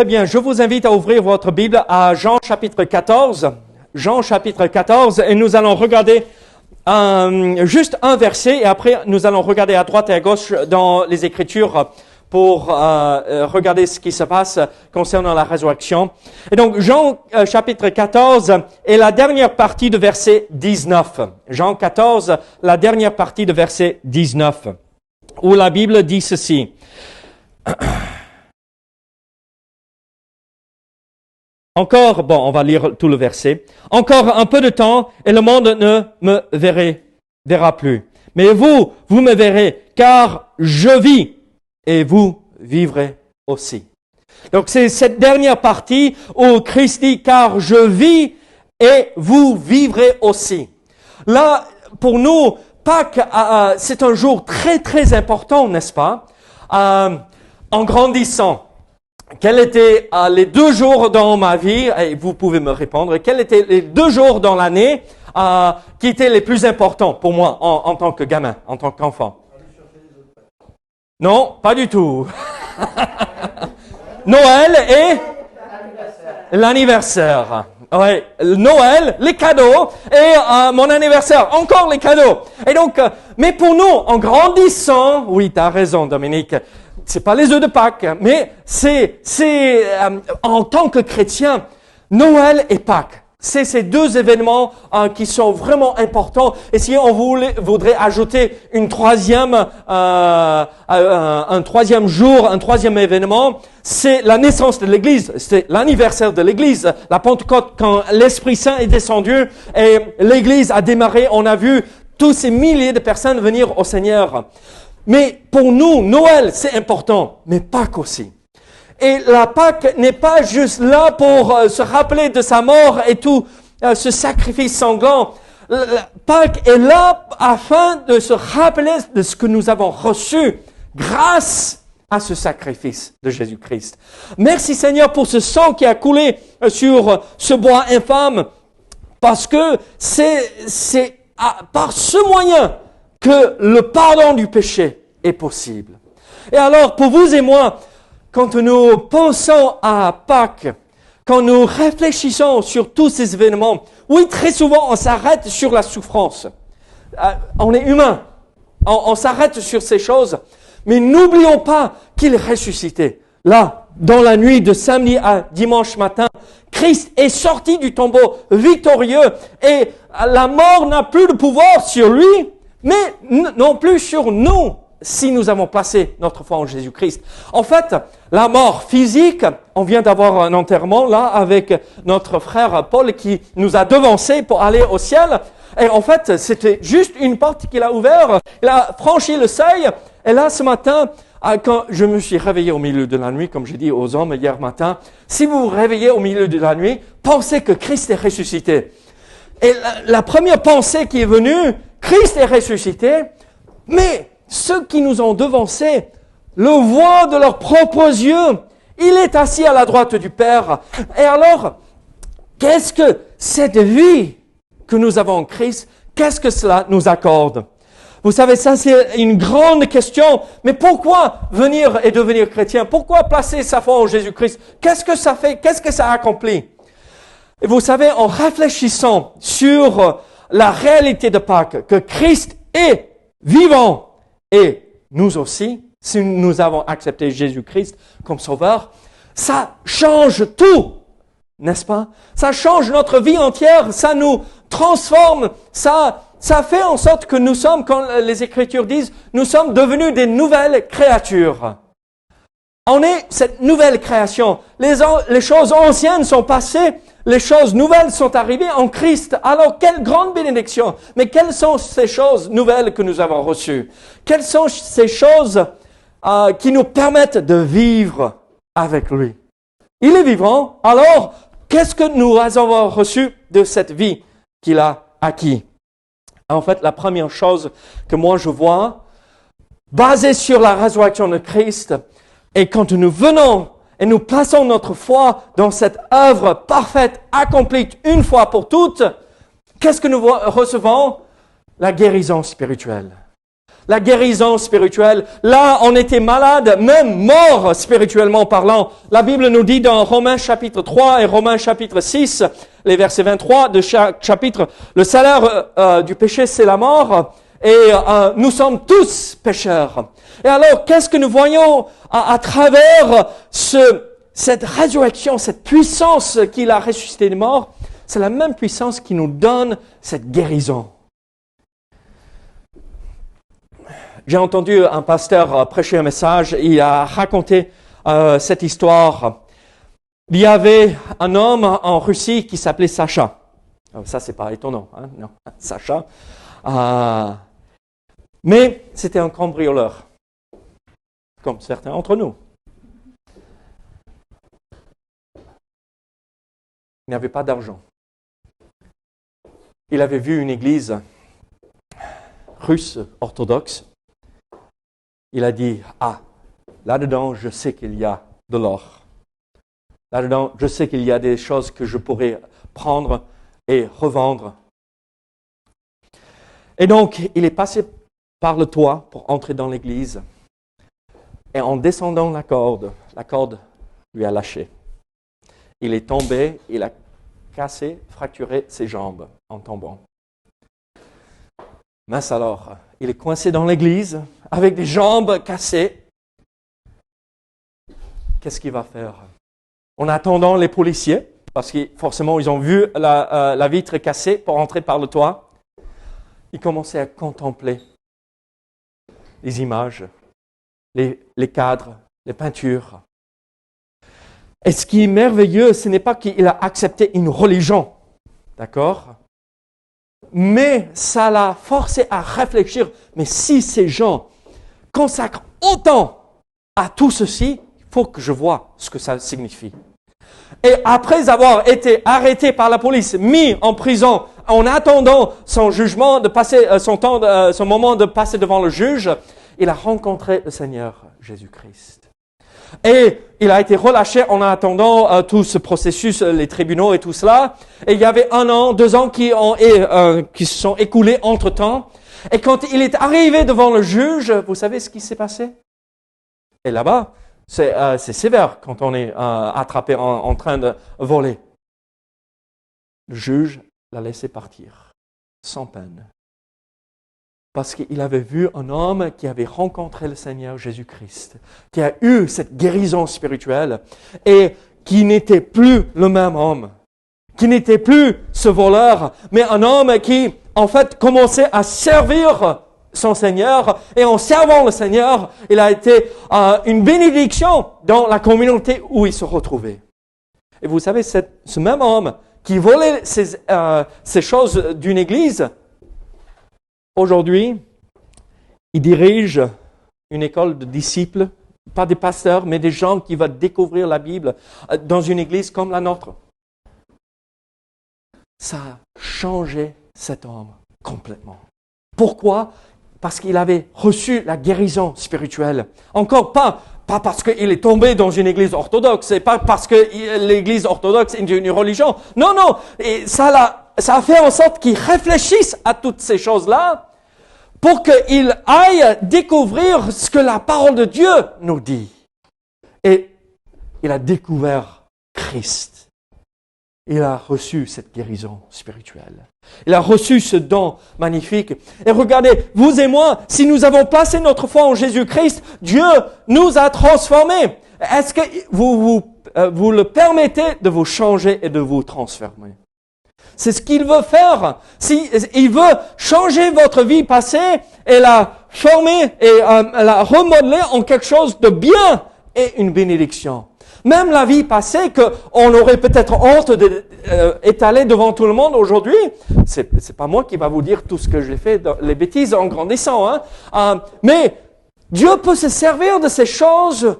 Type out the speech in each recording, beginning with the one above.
Très bien, je vous invite à ouvrir votre Bible à Jean chapitre 14. Jean chapitre 14, et nous allons regarder juste un verset, et après nous allons regarder à droite et à gauche dans les Écritures pour regarder ce qui se passe concernant la résurrection. Et donc Jean chapitre 14 est la dernière partie de verset 19. Jean 14, la dernière partie de verset 19, où la Bible dit ceci. Encore, on va lire tout le verset. Encore un peu de temps et le monde ne me verra plus. Mais vous me verrez, car je vis et vous vivrez aussi. Donc c'est cette dernière partie où Christ dit, car je vis et vous vivrez aussi. Là, pour nous, Pâques, c'est un jour très très important, n'est-ce pas? En grandissant. Quels étaient les 2 jours dans ma vie, et vous pouvez me répondre, quels étaient les 2 jours dans l'année qui étaient les plus importants pour moi en tant que gamin, en tant qu'enfant? Non, pas du tout. Noël et l'anniversaire. Ouais, Noël, les cadeaux et mon anniversaire, encore les cadeaux. Et donc, mais pour nous, en grandissant, oui, tu as raison Dominique, c'est pas les œufs de Pâques, mais c'est en tant que chrétien, Noël et Pâques. C'est ces 2 événements qui sont vraiment importants. Et si on voudrait ajouter un troisième jour, un troisième événement, c'est la naissance de l'Église. C'est l'anniversaire de l'Église, la Pentecôte, quand l'Esprit Saint est descendu et l'Église a démarré. On a vu tous ces milliers de personnes venir au Seigneur. Mais pour nous, Noël, c'est important, mais Pâques aussi. Et la Pâques n'est pas juste là pour se rappeler de sa mort et tout ce sacrifice sanglant. Pâques est là afin de se rappeler de ce que nous avons reçu grâce à ce sacrifice de Jésus-Christ. Merci Seigneur pour ce sang qui a coulé sur ce bois infâme, parce que c'est par ce moyen que le pardon du péché est possible. Et alors, pour vous et moi, quand nous pensons à Pâques, quand nous réfléchissons sur tous ces événements, oui, très souvent, on s'arrête sur la souffrance. On est humain. On s'arrête sur ces choses. Mais n'oublions pas qu'il est ressuscité. Là, dans la nuit de samedi à dimanche matin, Christ est sorti du tombeau victorieux et la mort n'a plus de pouvoir sur lui, mais non plus sur nous, si nous avons placé notre foi en Jésus-Christ. En fait, la mort physique, on vient d'avoir un enterrement là avec notre frère Paul qui nous a devancés pour aller au ciel. Et en fait, c'était juste une porte qu'il a ouverte. Il a franchi le seuil. Et là, ce matin, quand je me suis réveillé au milieu de la nuit, comme j'ai dit aux hommes hier matin, si vous vous réveillez au milieu de la nuit, pensez que Christ est ressuscité. Et la première pensée qui est venue, Christ est ressuscité, mais ceux qui nous ont devancés le voient de leurs propres yeux. Il est assis à la droite du Père. Et alors, qu'est-ce que cette vie que nous avons en Christ, qu'est-ce que cela nous accorde? Vous savez, ça c'est une grande question. Mais pourquoi venir et devenir chrétien? Pourquoi placer sa foi en Jésus-Christ? Qu'est-ce que ça fait? Qu'est-ce que ça accomplit? Et vous savez, en réfléchissant sur la réalité de Pâques, que Christ est vivant, et nous aussi, si nous avons accepté Jésus-Christ comme sauveur, ça change tout, n'est-ce pas? Ça change notre vie entière, ça nous transforme, ça fait en sorte que nous sommes, quand les Écritures disent, nous sommes devenus des nouvelles créatures. On est cette nouvelle création. Les choses anciennes sont passées, les choses nouvelles sont arrivées en Christ. Alors, quelle grande bénédiction! Mais quelles sont ces choses nouvelles que nous avons reçues? Quelles sont ces choses qui nous permettent de vivre avec lui? Il est vivant, alors qu'est-ce que nous avons reçu de cette vie qu'il a acquis? En fait, la première chose que moi je vois, basée sur la résurrection de Christ, et quand nous venons et nous plaçons notre foi dans cette œuvre parfaite, accomplie une fois pour toutes, qu'est-ce que nous recevons? La guérison spirituelle. la guérison spirituelle. Là, on était malade, même mort spirituellement parlant. La Bible nous dit dans Romains chapitre 3 et Romains chapitre 6, les versets 23 de chaque chapitre, le salaire du péché, c'est la mort. Et nous sommes tous pécheurs. Et alors, qu'est-ce que nous voyons à travers cette résurrection, cette puissance qu'il a ressuscité des morts? C'est la même puissance qui nous donne cette guérison. J'ai entendu un pasteur prêcher un message, il a raconté cette histoire. Il y avait un homme en Russie qui s'appelait Sacha. Ça, c'est pas étonnant, hein? Non, Sacha. Mais c'était un cambrioleur, comme certains d'entre nous. Il n'avait pas d'argent. Il avait vu une église russe orthodoxe. Il a dit, là-dedans, je sais qu'il y a de l'or. Là-dedans, je sais qu'il y a des choses que je pourrais prendre et revendre. Et donc, il est passé par le toit pour entrer dans l'église. Et en descendant la corde lui a lâché. Il est tombé, il a cassé, fracturé ses jambes en tombant. Mince alors, il est coincé dans l'église avec des jambes cassées. Qu'est-ce qu'il va faire? En attendant les policiers, parce que forcément ils ont vu la vitre cassée pour entrer par le toit, il commençait à contempler les images, les cadres, les peintures. Et ce qui est merveilleux, ce n'est pas qu'il a accepté une religion, d'accord? Mais ça l'a forcé à réfléchir, mais si ces gens consacrent autant à tout ceci, il faut que je vois ce que ça signifie. Et après avoir été arrêté par la police, mis en prison, en attendant son jugement, de passer son moment de passer devant le juge, il a rencontré le Seigneur Jésus-Christ. Et il a été relâché en attendant tout ce processus, les tribunaux et tout cela. Et il y avait 1 an, 2 ans qui se sont écoulés entre-temps. Et quand il est arrivé devant le juge, vous savez ce qui s'est passé? Et là-bas, c'est sévère quand on est attrapé en train de voler. Le juge l'a laissé partir, sans peine. Parce qu'il avait vu un homme qui avait rencontré le Seigneur Jésus-Christ, qui a eu cette guérison spirituelle et qui n'était plus le même homme, qui n'était plus ce voleur, mais un homme qui, en fait, commençait à servir son Seigneur. Et en servant le Seigneur, il a été une bénédiction dans la communauté où il se retrouvait. Et vous savez, ce même homme qui volait ces choses d'une église, aujourd'hui, il dirige une école de disciples, pas des pasteurs, mais des gens qui veulent découvrir la Bible dans une église comme la nôtre. Ça a changé cet homme complètement. Pourquoi? Parce qu'il avait reçu la guérison spirituelle. Encore pas parce qu'il est tombé dans une église orthodoxe, et pas parce que l'église orthodoxe est une religion. Non, non, et ça a fait en sorte qu'il réfléchisse à toutes ces choses-là pour qu'il aille découvrir ce que la parole de Dieu nous dit. Et il a découvert Christ. Il a reçu cette guérison spirituelle. Il a reçu ce don magnifique. Et regardez, vous et moi, si nous avons placé notre foi en Jésus-Christ, Dieu nous a transformés. Est-ce que vous le permettez de vous changer et de vous transformer? C'est ce qu'il veut faire. Il veut changer votre vie passée et la former et la remodeler en quelque chose de bien et une bénédiction. Même la vie passée qu'on aurait peut-être honte d'étaler devant tout le monde aujourd'hui, c'est pas moi qui va vous dire tout ce que j'ai fait, les bêtises en grandissant, hein. Mais Dieu peut se servir de ces choses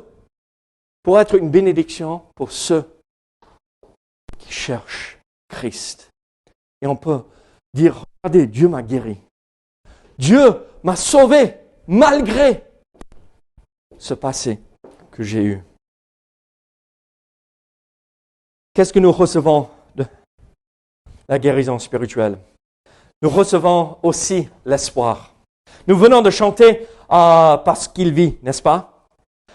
pour être une bénédiction pour ceux qui cherchent Christ. Et on peut dire, regardez, Dieu m'a guéri. Dieu m'a sauvé malgré ce passé que j'ai eu. Qu'est-ce que nous recevons de la guérison spirituelle? Nous recevons aussi l'espoir. Nous venons de chanter Parce qu'il vit, n'est-ce pas?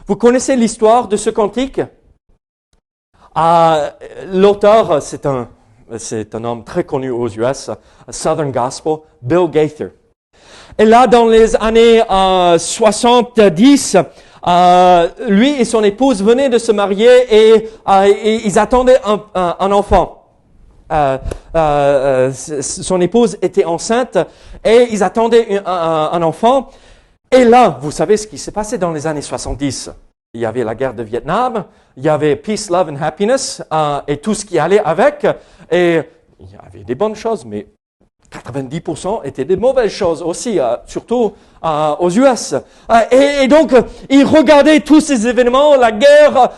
Vous connaissez l'histoire de ce cantique? L'auteur, c'est un homme très connu aux US, Southern Gospel, Bill Gaither. Et là, dans les années 70, lui et son épouse venaient de se marier et ils attendaient un enfant. Son épouse était enceinte et ils attendaient un enfant. Et là, vous savez ce qui s'est passé dans les années 70. Il y avait la guerre de Vietnam, il y avait Peace, Love and Happiness et tout ce qui allait avec. Et il y avait des bonnes choses, mais 90% étaient des mauvaises choses aussi, surtout aux US. Et donc, ils regardaient tous ces événements, la guerre,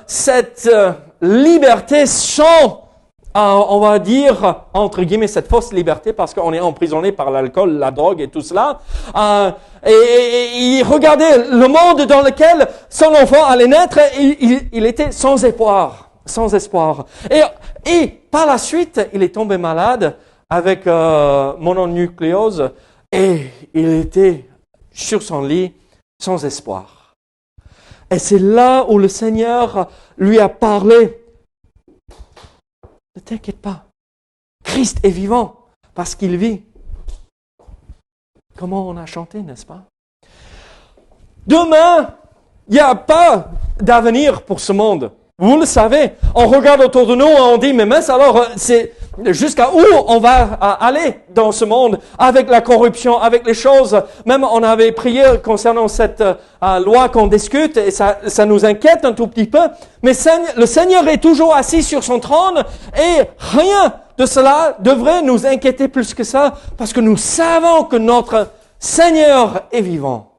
cette liberté sans, on va dire, entre guillemets, cette fausse liberté, parce qu'on est emprisonné par l'alcool, la drogue et tout cela. Et il regardait le monde dans lequel son enfant allait naître, et il était sans espoir, sans espoir. Et par la suite, il est tombé malade avec mononucléose, et il était sur son lit, sans espoir. Et c'est là où le Seigneur lui a parlé. Ne t'inquiète pas, Christ est vivant parce qu'il vit. Comment on a chanté, n'est-ce pas? Demain, il n'y a pas d'avenir pour ce monde. Vous le savez. On regarde autour de nous et on dit, mais mince, alors, c'est jusqu'à où on va aller dans ce monde avec la corruption, avec les choses. Même on avait prié concernant cette loi qu'on discute et ça nous inquiète un tout petit peu. Mais le Seigneur est toujours assis sur son trône et rien de cela devrait nous inquiéter plus que ça parce que nous savons que notre Seigneur est vivant.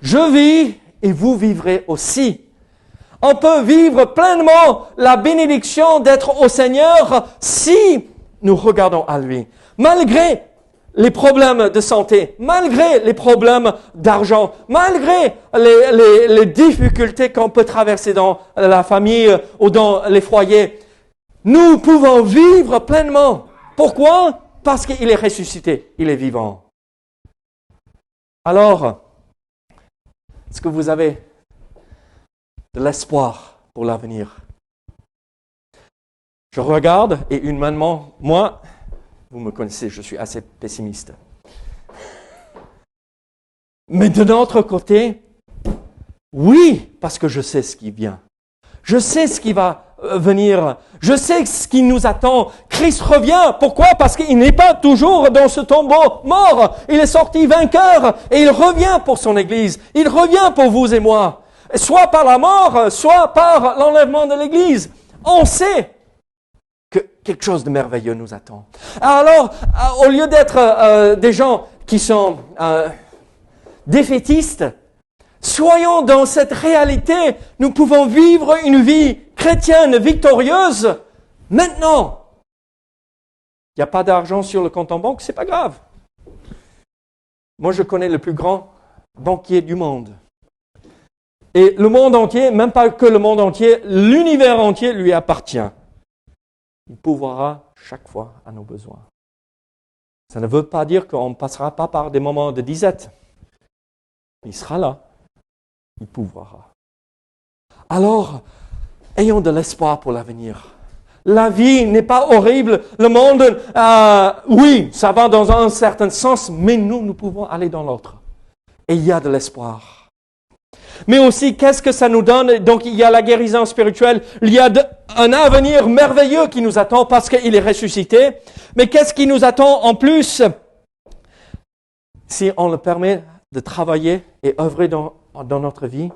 Je vis et vous vivrez aussi. On peut vivre pleinement la bénédiction d'être au Seigneur si nous regardons à lui. Malgré les problèmes de santé, malgré les problèmes d'argent, malgré les difficultés qu'on peut traverser dans la famille ou dans les foyers, nous pouvons vivre pleinement. Pourquoi? Parce qu'il est ressuscité, il est vivant. Alors, est-ce que vous avez de l'espoir pour l'avenir? Je regarde et humainement, moi, vous me connaissez, je suis assez pessimiste. Mais de notre côté, oui, parce que je sais ce qui vient. Je sais ce qui va venir. Je sais ce qui nous attend. Christ revient. Pourquoi? Parce qu'il n'est pas toujours dans ce tombeau mort. Il est sorti vainqueur et il revient pour son Église. Il revient pour vous et moi. Soit par la mort, soit par l'enlèvement de l'Église. On sait que quelque chose de merveilleux nous attend. Alors, au lieu d'être des gens qui sont défaitistes, soyons dans cette réalité. Nous pouvons vivre une vie chrétienne victorieuse maintenant. Il n'y a pas d'argent sur le compte en banque, c'est pas grave. Moi, je connais le plus grand banquier du monde. Et le monde entier, même pas que le monde entier, l'univers entier lui appartient. Il pourvoira chaque fois à nos besoins. Ça ne veut pas dire qu'on ne passera pas par des moments de disette. Il sera là. Il pourvoira. Alors, ayons de l'espoir pour l'avenir. La vie n'est pas horrible. Le monde, oui, ça va dans un certain sens, mais nous pouvons aller dans l'autre. Et il y a de l'espoir. Mais aussi, qu'est-ce que ça nous donne? Donc, il y a la guérison spirituelle. Il y a un avenir merveilleux qui nous attend parce qu'il est ressuscité. Mais qu'est-ce qui nous attend en plus? Si on le permet de travailler et œuvrer dans notre vie,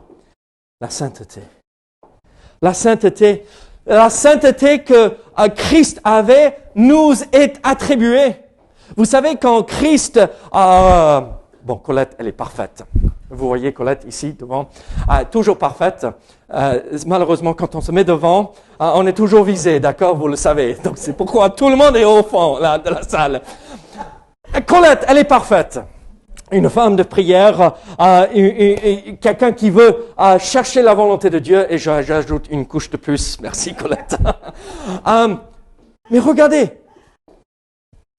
la sainteté. La sainteté. La sainteté que Christ avait nous est attribuée. Vous savez, quand Christ... bon, Colette, elle est parfaite. Vous voyez Colette ici devant, toujours parfaite. Malheureusement, quand on se met devant, on est toujours visé, d'accord? Vous le savez. Donc c'est pourquoi tout le monde est au fond là, de la salle. Colette, elle est parfaite. Une femme de prière, quelqu'un qui veut chercher la volonté de Dieu. Et j'ajoute une couche de plus. Merci Colette. Mais regardez,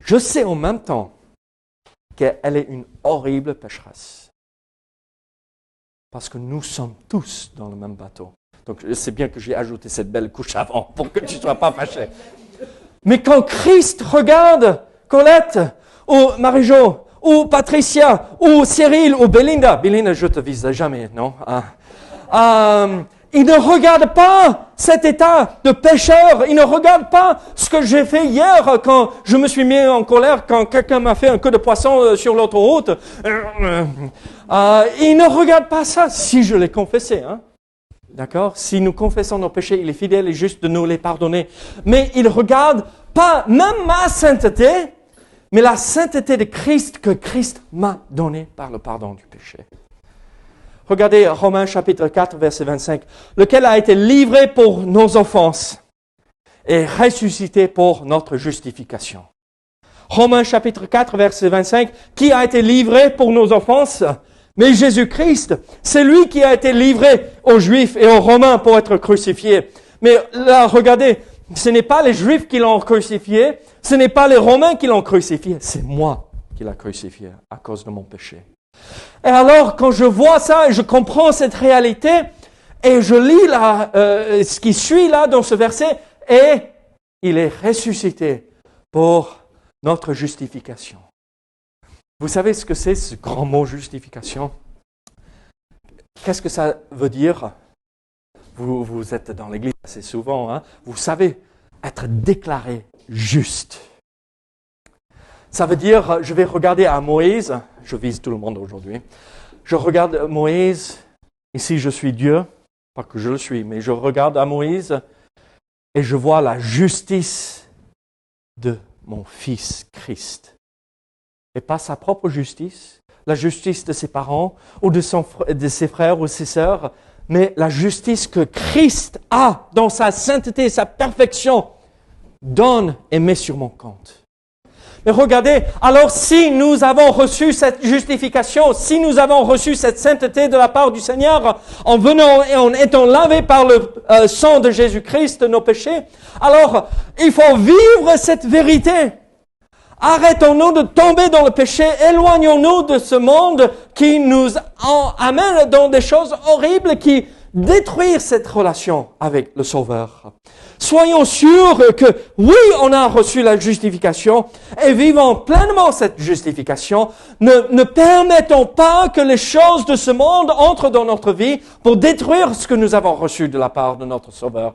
je sais en même temps qu'elle est une horrible pécheresse. Parce que nous sommes tous dans le même bateau. Donc, c'est bien que j'ai ajouté cette belle couche avant pour que tu ne sois pas fâché. Mais quand Christ regarde Colette, ou Marie-Jo, ou Patricia, ou Cyril, ou Belinda, je te vise jamais, non? Il ne regarde pas cet état de pécheur. Il ne regarde pas ce que j'ai fait hier quand je me suis mis en colère, quand quelqu'un m'a fait un coup de poisson sur l'autoroute. Il ne regarde pas ça si je l'ai confessé. Hein? D'accord? Si nous confessons nos péchés, il est fidèle et juste de nous les pardonner. Mais il ne regarde pas même ma sainteté, mais la sainteté de Christ que Christ m'a donnée par le pardon du péché. Regardez Romains chapitre 4, verset 25. Lequel a été livré pour nos offenses et ressuscité pour notre justification. Romains chapitre 4, verset 25. Qui a été livré pour nos offenses? Mais Jésus-Christ, c'est lui qui a été livré aux Juifs et aux Romains pour être crucifié. Mais là, regardez, ce n'est pas les Juifs qui l'ont crucifié, ce n'est pas les Romains qui l'ont crucifié, c'est moi qui l'ai crucifié à cause de mon péché. Et alors, quand je vois ça et je comprends cette réalité, et je lis là, ce qui suit là dans ce verset, et il est ressuscité pour notre justification. Vous savez ce que c'est ce grand mot justification? Qu'est-ce que ça veut dire? Vous êtes dans l'église assez souvent, hein? Vous savez être déclaré juste. Ça veut dire, je vais regarder à Moïse, je vise tout le monde aujourd'hui, je regarde Moïse, ici je suis Dieu, pas que je le suis, mais je regarde à Moïse et je vois la justice de mon fils Christ. Et pas sa propre justice, la justice de ses parents ou de ses frères ou ses sœurs, mais la justice que Christ a dans sa sainteté, sa perfection, donne et met sur mon compte. Mais regardez, alors si nous avons reçu cette justification, si nous avons reçu cette sainteté de la part du Seigneur, en venant et en étant lavés par le sang de Jésus-Christ de nos péchés, alors il faut vivre cette vérité. Arrêtons-nous de tomber dans le péché, éloignons-nous de ce monde qui nous amène dans des choses horribles qui détruisent cette relation avec le Sauveur. Soyons sûrs que oui, on a reçu la justification et vivons pleinement cette justification. Ne permettons pas que les choses de ce monde entrent dans notre vie pour détruire ce que nous avons reçu de la part de notre Sauveur.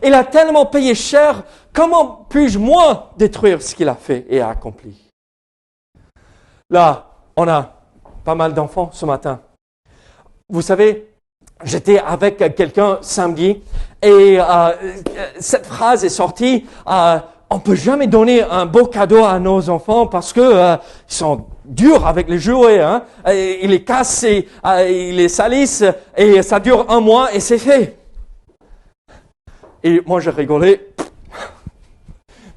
Il a tellement payé cher, comment puis-je moi détruire ce qu'il a fait et a accompli? Là, on a pas mal d'enfants ce matin. Vous savez, j'étais avec quelqu'un samedi et cette phrase est sortie, on ne peut jamais donner un beau cadeau à nos enfants parce que ils sont durs avec les jouets, hein? Ils les cassent, ils les salissent et ça dure 1 mois et c'est fait. Et moi, je rigolais.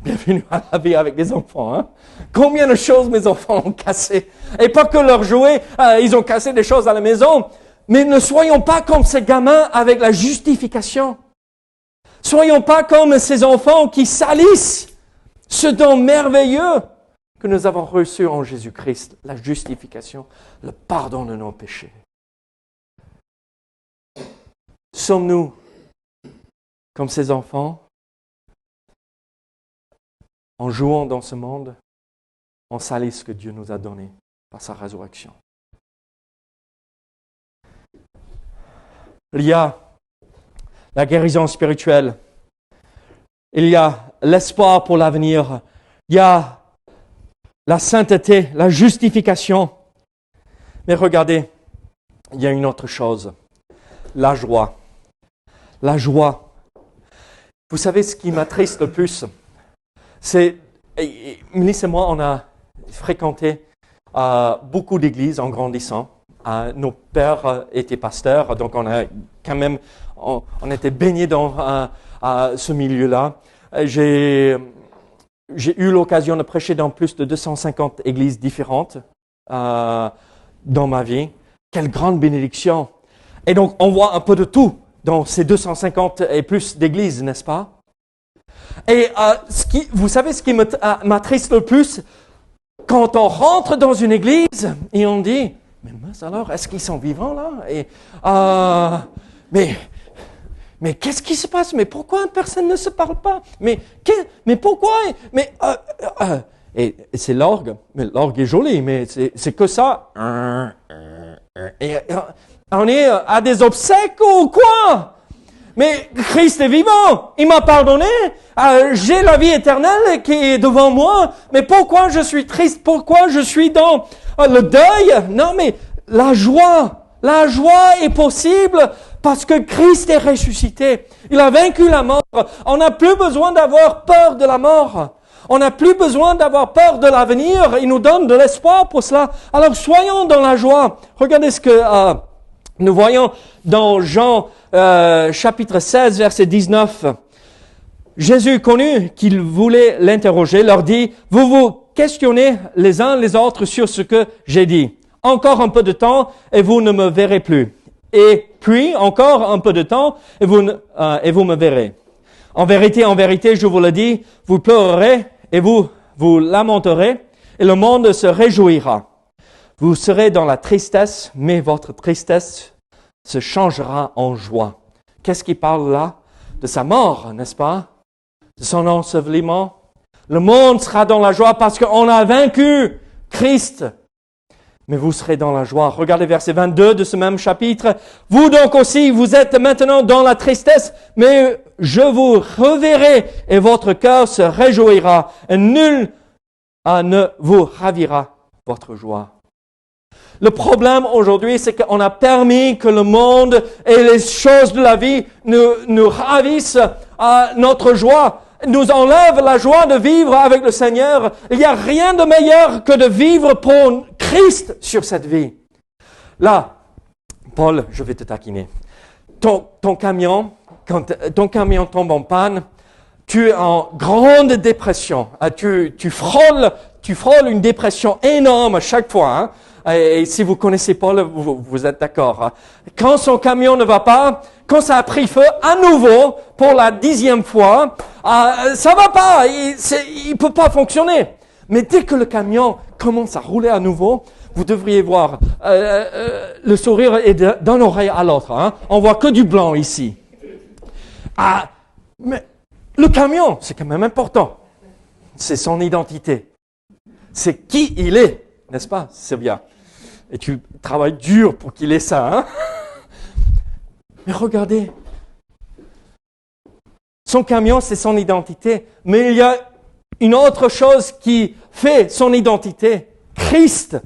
Bienvenue à la vie avec des enfants. Hein? Combien de choses mes enfants ont cassé. Et pas que leurs jouets, ils ont cassé des choses à la maison. Mais ne soyons pas comme ces gamins avec la justification. Soyons pas comme ces enfants qui salissent ce don merveilleux que nous avons reçu en Jésus-Christ, la justification, le pardon de nos péchés. Sommes-nous comme ces enfants, en jouant dans ce monde, on salit ce que Dieu nous a donné par sa résurrection. Il y a la guérison spirituelle, il y a l'espoir pour l'avenir, il y a la sainteté, la justification. Mais regardez, il y a une autre chose, la joie. La joie. Vous savez ce qui m'attriste le plus? C'est, Mélisse et moi, on a fréquenté beaucoup d'églises en grandissant. Nos pères étaient pasteurs, donc on a quand même, on était baignés dans ce milieu-là. J'ai eu l'occasion de prêcher dans plus de 250 églises différentes dans ma vie. Quelle grande bénédiction! Et donc, on voit un peu de tout dans ces 250 et plus d'églises, n'est-ce pas? Et vous savez ce qui m'attriste le plus? quand on rentre dans une église et on dit, mais mince alors, est-ce qu'ils sont vivants là? Et, mais qu'est-ce qui se passe? Mais pourquoi personne ne se parle pas? Mais pourquoi? Et c'est l'orgue. Mais l'orgue est joli, mais c'est que ça. Et on est à des obsèques ou quoi? Mais Christ est vivant. Il m'a pardonné. J'ai la vie éternelle qui est devant moi. Mais pourquoi je suis triste? Pourquoi je suis dans le deuil? Non, mais la joie est possible parce que Christ est ressuscité. Il a vaincu la mort. On n'a plus besoin d'avoir peur de la mort. On n'a plus besoin d'avoir peur de l'avenir. Il nous donne de l'espoir pour cela. Alors soyons dans la joie. Regardez ce que nous voyons dans Jean chapitre 16, verset 19. Jésus, connu qu'il voulait l'interroger, leur dit, « Vous vous questionnez les uns les autres sur ce que j'ai dit. Encore un peu de temps et vous ne me verrez plus. Et puis, encore un peu de temps et vous me verrez. En vérité, je vous le dis, vous pleurerez et vous lamenterez et le monde se réjouira. Vous serez dans la tristesse, mais votre tristesse se changera en joie. » Qu'est-ce qu'il parle là? De sa mort, n'est-ce pas? De son ensevelissement. Le monde sera dans la joie parce qu'on a vaincu Christ. Mais vous serez dans la joie. Regardez verset 22 de ce même chapitre. Vous donc aussi, vous êtes maintenant dans la tristesse, mais je vous reverrai et votre cœur se réjouira et nul ne vous ravira votre joie. Le problème aujourd'hui, c'est qu'on a permis que le monde et les choses de la vie nous ravissent à notre joie, nous enlèvent la joie de vivre avec le Seigneur. Il n'y a rien de meilleur que de vivre pour Christ sur cette vie. Là, Paul, je vais te taquiner. Ton camion, quand ton camion tombe en panne, tu es en grande dépression. Tu frôles une dépression énorme à chaque fois. Hein? Et si vous connaissez Paul, vous êtes d'accord. Hein? Quand son camion ne va pas, quand ça a pris feu à nouveau pour la 10e fois, ça va pas, il peut pas fonctionner. Mais dès que le camion commence à rouler à nouveau, vous devriez voir le sourire est d'un oreille à l'autre. Hein? On voit que du blanc ici. Mais le camion, c'est quand même important. C'est son identité. C'est qui il est, n'est-ce pas, Sylvia? Et tu travailles dur pour qu'il ait ça. Hein? Mais regardez, son camion, c'est son identité. Mais il y a une autre chose qui fait son identité, Christ.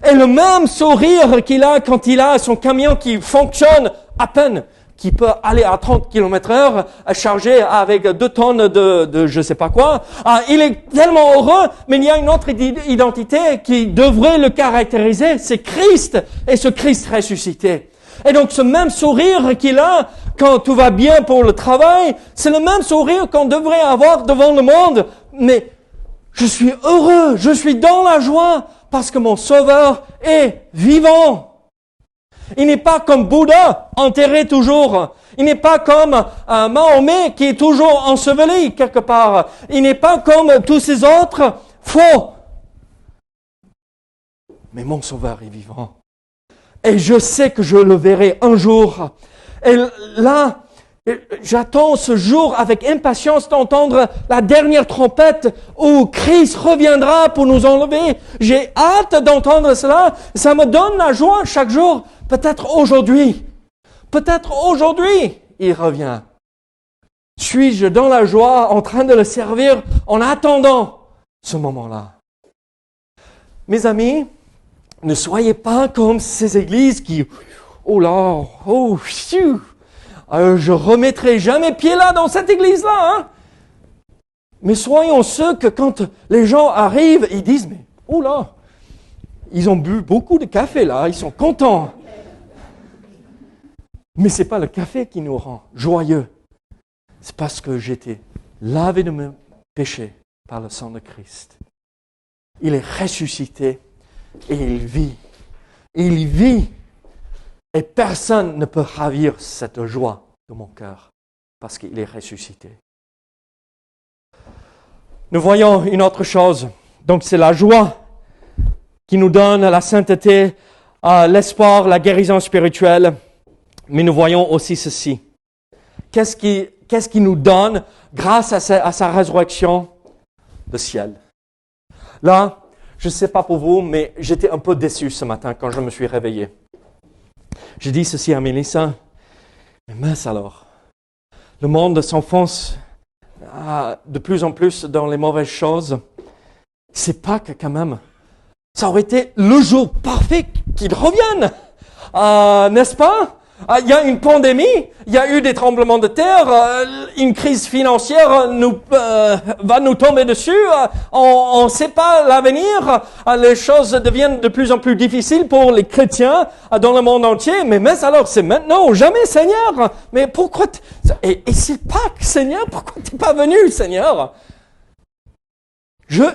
Et le même sourire qu'il a quand il a son camion qui fonctionne à peine, qui peut aller à 30 km/h, chargé avec 2 tonnes de je sais pas quoi. Il est tellement heureux, mais il y a une autre identité qui devrait le caractériser, c'est Christ et ce Christ ressuscité. Et donc ce même sourire qu'il a quand tout va bien pour le travail, c'est le même sourire qu'on devrait avoir devant le monde. Mais je suis heureux, je suis dans la joie parce que mon Sauveur est vivant. Il n'est pas comme Bouddha, enterré toujours. Il n'est pas comme Mahomet qui est toujours enseveli quelque part. Il n'est pas comme tous ces autres faux. Mais mon Sauveur est vivant. Et je sais que je le verrai un jour. Et là, j'attends ce jour avec impatience d'entendre la dernière trompette où Christ reviendra pour nous enlever. J'ai hâte d'entendre cela. Ça me donne la joie chaque jour. Peut-être aujourd'hui, il revient. Suis-je dans la joie, en train de le servir, en attendant ce moment-là? Mes amis, ne soyez pas comme ces églises qui, je remettrai jamais pied là dans cette église-là. Hein? Mais soyons ceux que quand les gens arrivent, ils disent, mais ils ont bu beaucoup de café là, ils sont contents. Mais c'est pas le café qui nous rend joyeux. C'est parce que j'étais lavé de mes péchés par le sang de Christ. Il est ressuscité et il vit. Il vit. Et personne ne peut ravir cette joie de mon cœur parce qu'il est ressuscité. Nous voyons une autre chose. Donc c'est la joie qui nous donne la sainteté, l'espoir, la guérison spirituelle. Mais nous voyons aussi ceci. Qu'est-ce qui nous donne, grâce à sa résurrection, le ciel? Là, je ne sais pas pour vous, mais j'étais un peu déçu ce matin quand je me suis réveillé. J'ai dit ceci à Mélissa. Mais mince alors, le monde s'enfonce de plus en plus dans les mauvaises choses. C'est pas que quand même, ça aurait été le jour parfait qu'il revienne, n'est-ce pas? Il y a une pandémie, il y a eu des tremblements de terre, une crise financière va nous tomber dessus, on ne sait pas l'avenir, les choses deviennent de plus en plus difficiles pour les chrétiens dans le monde entier, mais alors c'est maintenant ou jamais, Seigneur. Mais pourquoi et c'est Pâques, Seigneur, pourquoi tu n'es pas venu, Seigneur?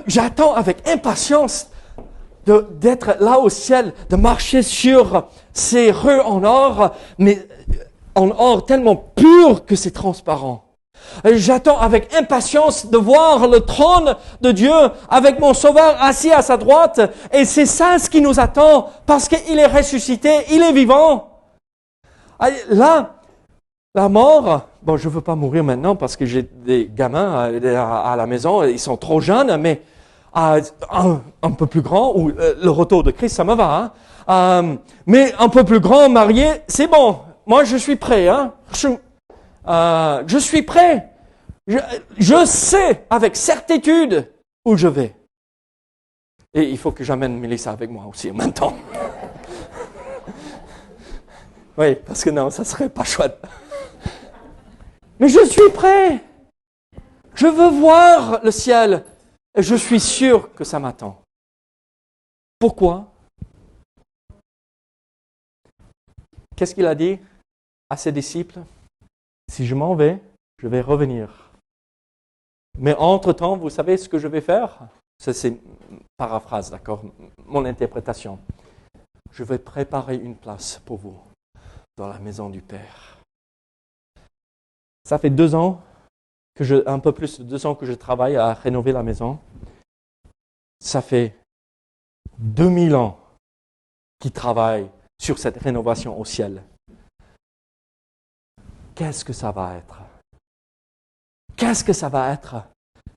J'attends avec impatience d'être là au ciel, de marcher sur ces rues en or, mais en or tellement pur que c'est transparent. Et j'attends avec impatience de voir le trône de Dieu avec mon Sauveur assis à sa droite. Et c'est ça ce qui nous attend, parce qu'il est ressuscité, il est vivant. Là, la mort, bon, je ne veux pas mourir maintenant parce que j'ai des gamins à la maison, ils sont trop jeunes, mais un peu plus grand, ou le retour de Christ, ça me va. Mais un peu plus grand, marié, c'est bon. Moi, je suis prêt. Je suis prêt. Je sais avec certitude où je vais. Et il faut que j'amène Mélissa avec moi aussi en même temps. Oui, parce que non, ça serait pas chouette. Mais je suis prêt. Je veux voir le ciel. Et je suis sûr que ça m'attend. Pourquoi? Qu'est-ce qu'il a dit à ses disciples? Si je m'en vais, je vais revenir. Mais entre-temps, vous savez ce que je vais faire? Ça, c'est une paraphrase, d'accord? Mon interprétation. Je vais préparer une place pour vous dans la maison du Père. Ça fait 2 ans un peu plus de 2 ans que je travaille à rénover la maison. Ça fait 2000 ans qu'ils travaillent sur cette rénovation au ciel. Qu'est-ce que ça va être? Qu'est-ce que ça va être?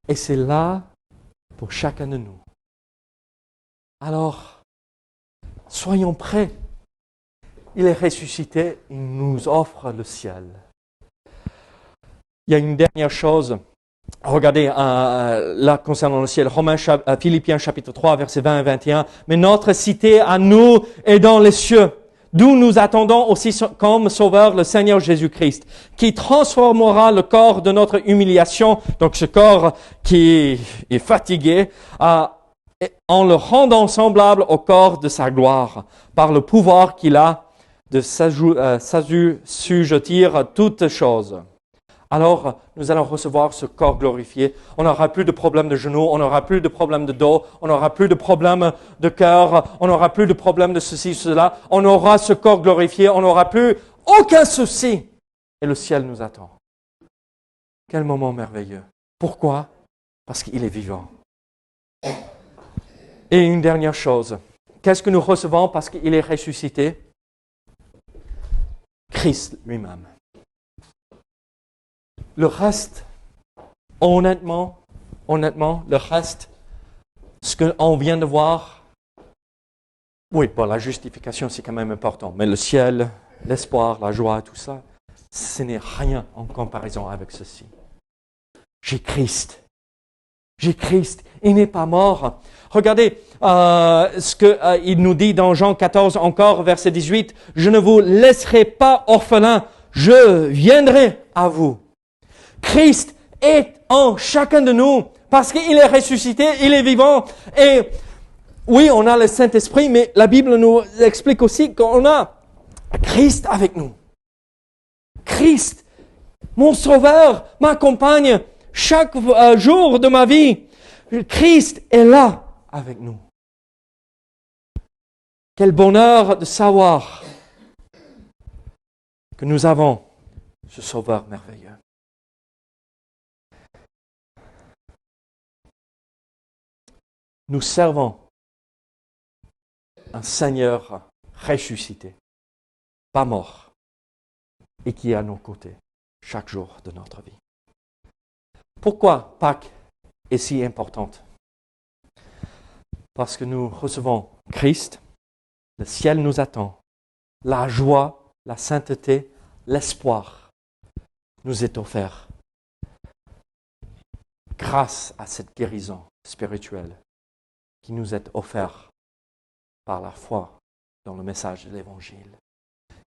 Et c'est là pour chacun de nous. Alors, soyons prêts. Il est ressuscité, il nous offre le ciel. Il y a une dernière chose. Regardez, là, concernant le ciel, Philippiens chapitre 3, versets 20 et 21. Mais notre cité à nous est dans les cieux, d'où nous attendons aussi comme sauveur le Seigneur Jésus-Christ, qui transformera le corps de notre humiliation, donc ce corps qui est fatigué, en le rendant semblable au corps de sa gloire, par le pouvoir qu'il a de s'assujettir toutes choses. Alors, nous allons recevoir ce corps glorifié. On n'aura plus de problème de genoux, on n'aura plus de problème de dos, on n'aura plus de problème de cœur, on n'aura plus de problème de ceci, cela. On aura ce corps glorifié, on n'aura plus aucun souci. Et le ciel nous attend. Quel moment merveilleux. Pourquoi? Parce qu'il est vivant. Et une dernière chose. Qu'est-ce que nous recevons parce qu'il est ressuscité? Christ lui-même. Le reste, honnêtement, le reste, ce qu'on vient de voir, oui, bon, la justification, c'est quand même important, mais le ciel, l'espoir, la joie, tout ça, ce n'est rien en comparaison avec ceci. J'ai Christ. Il n'est pas mort. Regardez ce qu'il nous dit dans Jean 14, encore, verset 18. « Je ne vous laisserai pas orphelins, je viendrai à vous. » Christ est en chacun de nous parce qu'il est ressuscité, il est vivant. Et oui, on a le Saint-Esprit, mais la Bible nous explique aussi qu'on a Christ avec nous. Christ, mon Sauveur, m'accompagne chaque jour de ma vie. Christ est là avec nous. Quel bonheur de savoir que nous avons ce Sauveur merveilleux. Nous servons un Seigneur ressuscité, pas mort, et qui est à nos côtés chaque jour de notre vie. Pourquoi Pâques est si importante? Parce que nous recevons Christ, le ciel nous attend, la joie, la sainteté, l'espoir nous est offert grâce à cette guérison spirituelle qui nous est offerte par la foi dans le message de l'Évangile.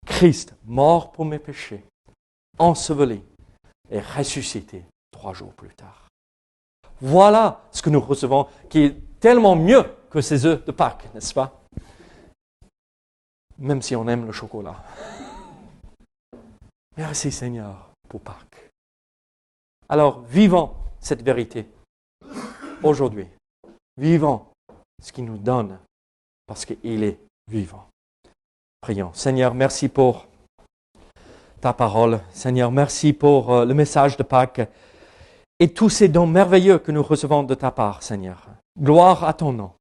Christ, mort pour mes péchés, enseveli et ressuscité 3 jours plus tard. Voilà ce que nous recevons, qui est tellement mieux que ces œufs de Pâques, n'est-ce pas? Même si on aime le chocolat. Merci Seigneur pour Pâques. Alors, vivons cette vérité aujourd'hui. Vivons ce qu'il nous donne parce qu'il est vivant. Prions. Seigneur, merci pour ta parole. Seigneur, merci pour le message de Pâques et tous ces dons merveilleux que nous recevons de ta part, Seigneur. Gloire à ton nom.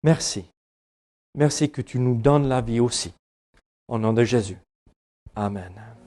Merci. Merci que tu nous donnes la vie aussi. Au nom de Jésus. Amen.